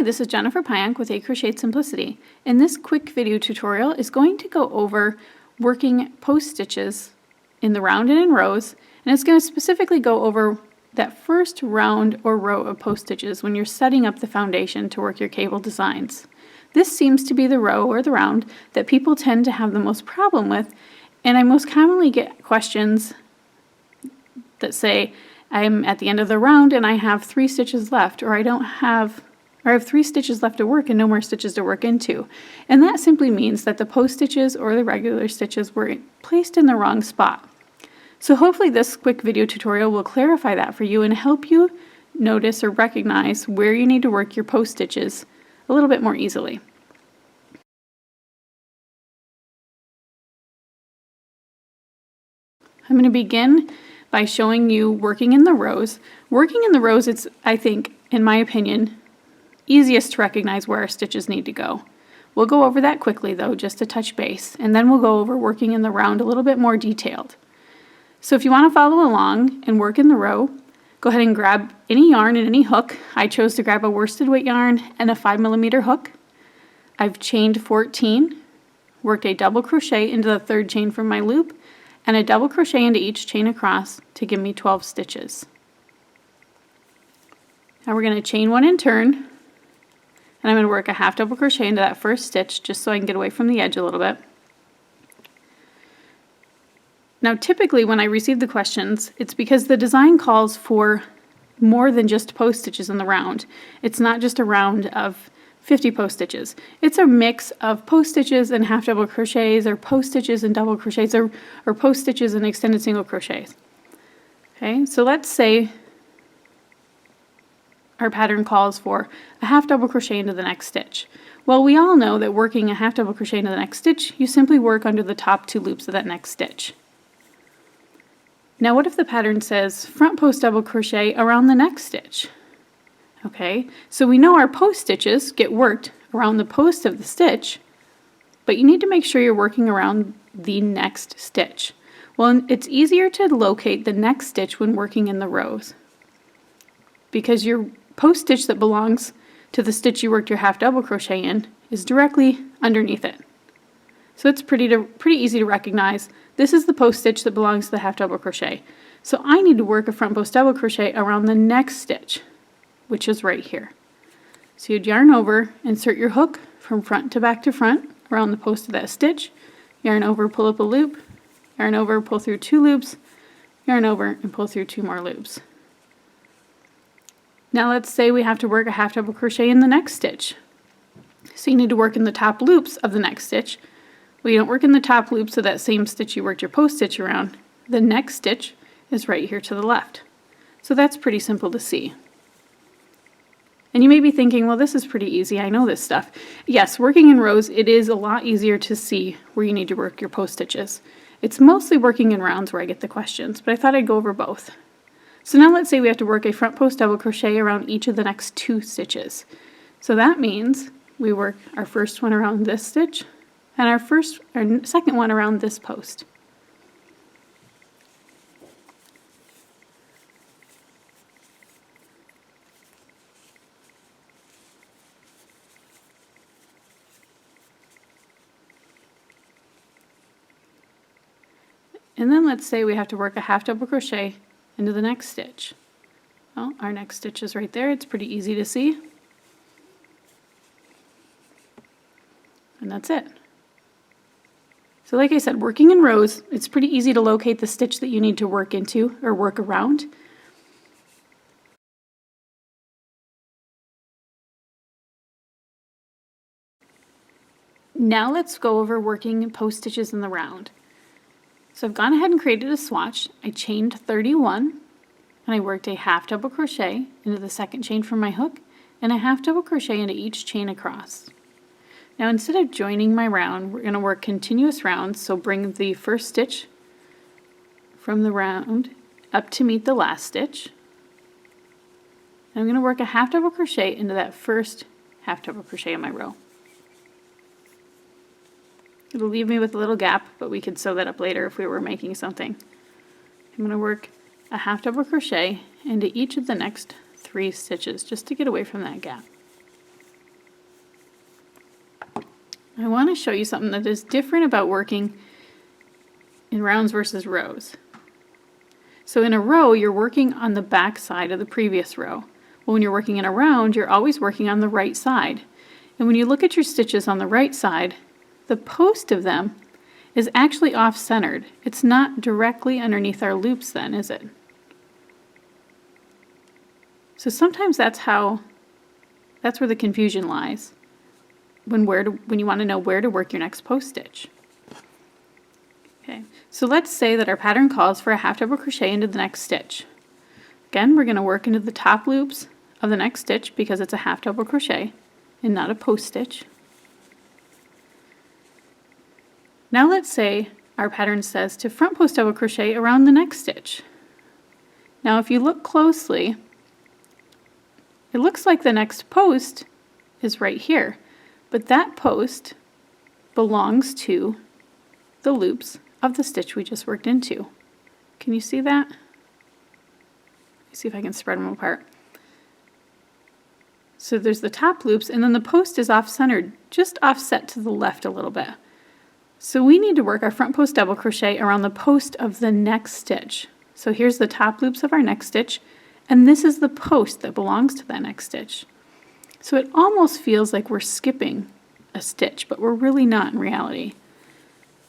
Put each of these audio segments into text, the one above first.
Hi, this is Jennifer Pyank with A Crocheted Simplicity, and this quick video tutorial is going to go over working post stitches in the round and in rows, and it's going to specifically go over that first round or row of post stitches when you're setting up the foundation to work your cable designs. This seems to be the row or the round that people tend to have the most problem with, and I most commonly get questions that say, I'm at the end of the round and I have 3 stitches left, or I have 3 stitches left to work and no more stitches to work into. And that simply means that the post stitches or the regular stitches were placed in the wrong spot. So hopefully this quick video tutorial will clarify that for you and help you notice or recognize where you need to work your post stitches a little bit more easily. I'm going to begin by showing you working in the rows. Working in the rows, it's, I think, in my opinion, easiest to recognize where our stitches need to go. We'll go over that quickly though, just to touch base, and then we'll go over working in the round a little bit more detailed. So if you want to follow along and work in the row, go ahead and grab any yarn and any hook. I chose to grab a worsted weight yarn and a 5mm hook. I've chained 14, worked a double crochet into the 3rd chain from my loop, and a double crochet into each chain across to give me 12 stitches. Now we're going to chain 1 and turn, and I'm going to work a half double crochet into that first stitch just so I can get away from the edge a little bit. Now typically when I receive the questions, it's because the design calls for more than just post stitches in the round. It's not just a round of 50 post stitches. It's a mix of post stitches and half double crochets, or post stitches and double crochets, or post stitches and extended single crochets. Okay, so let's say our pattern calls for a half double crochet into the next stitch. Well, we all know that working a half double crochet into the next stitch, you simply work under the top 2 loops of that next stitch. Now what if the pattern says front post double crochet around the next stitch? Okay, so we know our post stitches get worked around the post of the stitch, but you need to make sure you're working around the next stitch. Well, it's easier to locate the next stitch when working in the rows, because your post stitch that belongs to the stitch you worked your half double crochet in is directly underneath it. So it's pretty easy to recognize this is the post stitch that belongs to the half double crochet. So I need to work a front post double crochet around the next stitch, which is right here. So you'd yarn over, insert your hook from front to back to front around the post of that stitch, yarn over, pull up a loop, yarn over, pull through 2 loops, yarn over, and pull through 2 more loops. Now let's say we have to work a half double crochet in the next stitch. So you need to work in the top loops of the next stitch. Well, you don't work in the top loops of that same stitch you worked your post stitch around. The next stitch is right here to the left. So that's pretty simple to see. And you may be thinking, well, this is pretty easy, I know this stuff. Yes, working in rows, it is a lot easier to see where you need to work your post stitches. It's mostly working in rounds where I get the questions, but I thought I'd go over both. So now let's say we have to work a front post double crochet around each of the next 2 stitches. So that means we work our first one around this stitch and our second one around this post. And then let's say we have to work a half double crochet into the next stitch. Well, our next stitch is right there. It's pretty easy to see. And that's it. So like I said, working in rows, it's pretty easy to locate the stitch that you need to work into or work around. Now let's go over working post stitches in the round. So I've gone ahead and created a swatch. I chained 31, and I worked a half double crochet into the 2nd chain from my hook, and a half double crochet into each chain across. Now instead of joining my round, we're going to work continuous rounds, so bring the first stitch from the round up to meet the last stitch. And I'm going to work a half double crochet into that first half double crochet in my row. It'll leave me with a little gap, but we could sew that up later if we were making something. I'm going to work a half double crochet into each of the next 3 stitches just to get away from that gap. I want to show you something that is different about working in rounds versus rows. So in a row, you're working on the back side of the previous row. Well, when you're working in a round, you're always working on the right side. And when you look at your stitches on the right side, the post of them is actually off-centered. It's not directly underneath our loops then, is it? So sometimes that's where the confusion lies when you want to know where to work your next post stitch. Okay, so let's say that our pattern calls for a half double crochet into the next stitch. Again, we're going to work into the top loops of the next stitch because it's a half double crochet and not a post stitch. Now let's say our pattern says to front post double crochet around the next stitch. Now if you look closely, it looks like the next post is right here, but that post belongs to the loops of the stitch we just worked into. Can you see that? Let me see if I can spread them apart. So there's the top loops, and then the post is off-centered, just offset to the left a little bit. So we need to work our front post double crochet around the post of the next stitch. So here's the top loops of our next stitch, and this is the post that belongs to that next stitch. So it almost feels like we're skipping a stitch, but we're really not in reality.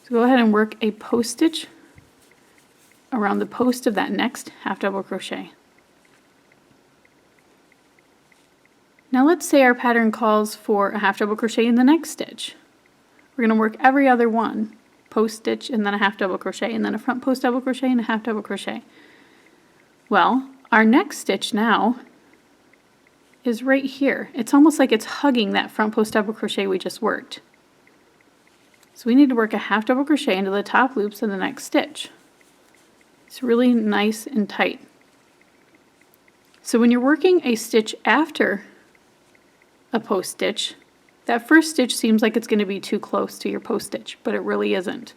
So go ahead and work a post stitch around the post of that next half double crochet. Now let's say our pattern calls for a half double crochet in the next stitch. We're going to work every other one, post stitch and then a half double crochet and then a front post double crochet and a half double crochet. Well, our next stitch now is right here. It's almost like it's hugging that front post double crochet we just worked. So we need to work a half double crochet into the top loops of the next stitch. It's really nice and tight. So when you're working a stitch after a post stitch, that first stitch seems like it's going to be too close to your post stitch, but it really isn't.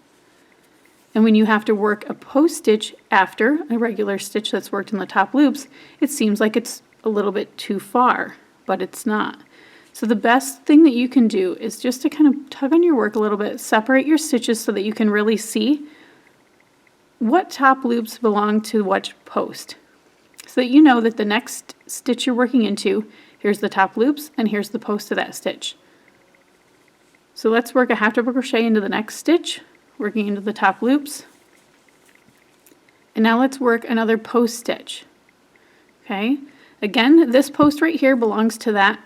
And when you have to work a post stitch after a regular stitch that's worked in the top loops, it seems like it's a little bit too far, but it's not. So the best thing that you can do is just to kind of tug on your work a little bit, separate your stitches so that you can really see what top loops belong to what post. So that you know that the next stitch you're working into, here's the top loops and here's the post of that stitch. So let's work a half double crochet into the next stitch, working into the top loops. And now let's work another post stitch. Okay, again, this post right here belongs to that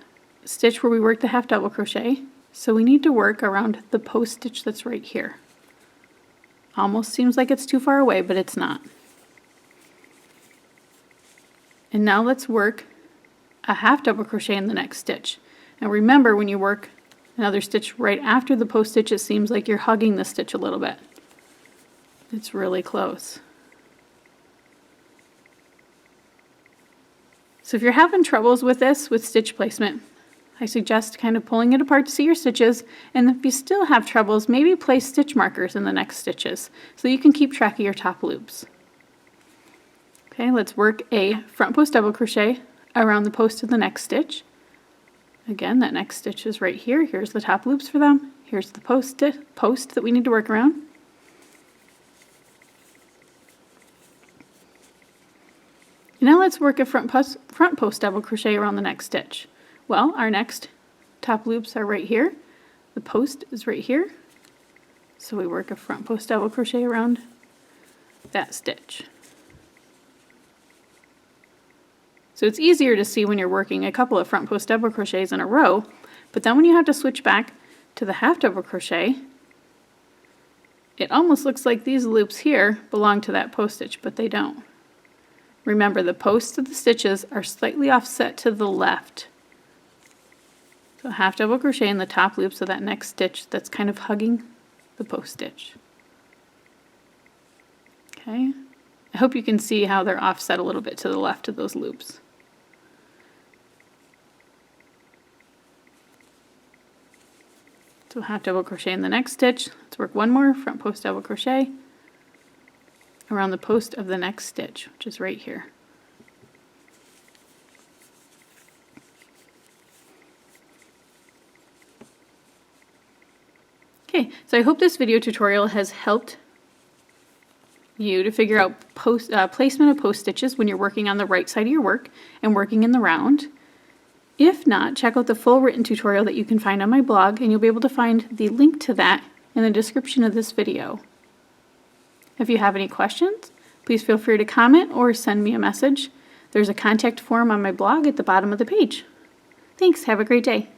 stitch where we worked the half double crochet. So we need to work around the post stitch that's right here. Almost seems like it's too far away, but it's not. And now let's work a half double crochet in the next stitch. Now remember, when you work another stitch right after the post stitch, it seems like you're hugging the stitch a little bit. It's really close. So if you're having troubles with this, with stitch placement, I suggest kind of pulling it apart to see your stitches, and if you still have troubles, maybe place stitch markers in the next stitches so you can keep track of your top loops. Okay, let's work a front post double crochet around the post of the next stitch. Again, that next stitch is right here. Here's the top loops for them. Here's the post that we need to work around. Now let's work a front post double crochet around the next stitch. Well, our next top loops are right here. The post is right here. So we work a front post double crochet around that stitch. So it's easier to see when you're working a couple of front post double crochets in a row, but then when you have to switch back to the half double crochet, it almost looks like these loops here belong to that post stitch, but they don't. Remember, the posts of the stitches are slightly offset to the left. So half double crochet in the top loops of that next stitch that's kind of hugging the post stitch. Okay, I hope you can see how they're offset a little bit to the left of those loops. So half double crochet in the next stitch. Let's work one more front post double crochet around the post of the next stitch, which is right here. Okay, so I hope this video tutorial has helped you to figure out placement of post stitches when you're working on the right side of your work and working in the round. If not, check out the full written tutorial that you can find on my blog, and you'll be able to find the link to that in the description of this video. If you have any questions, please feel free to comment or send me a message. There's a contact form on my blog at the bottom of the page. Thanks, have a great day.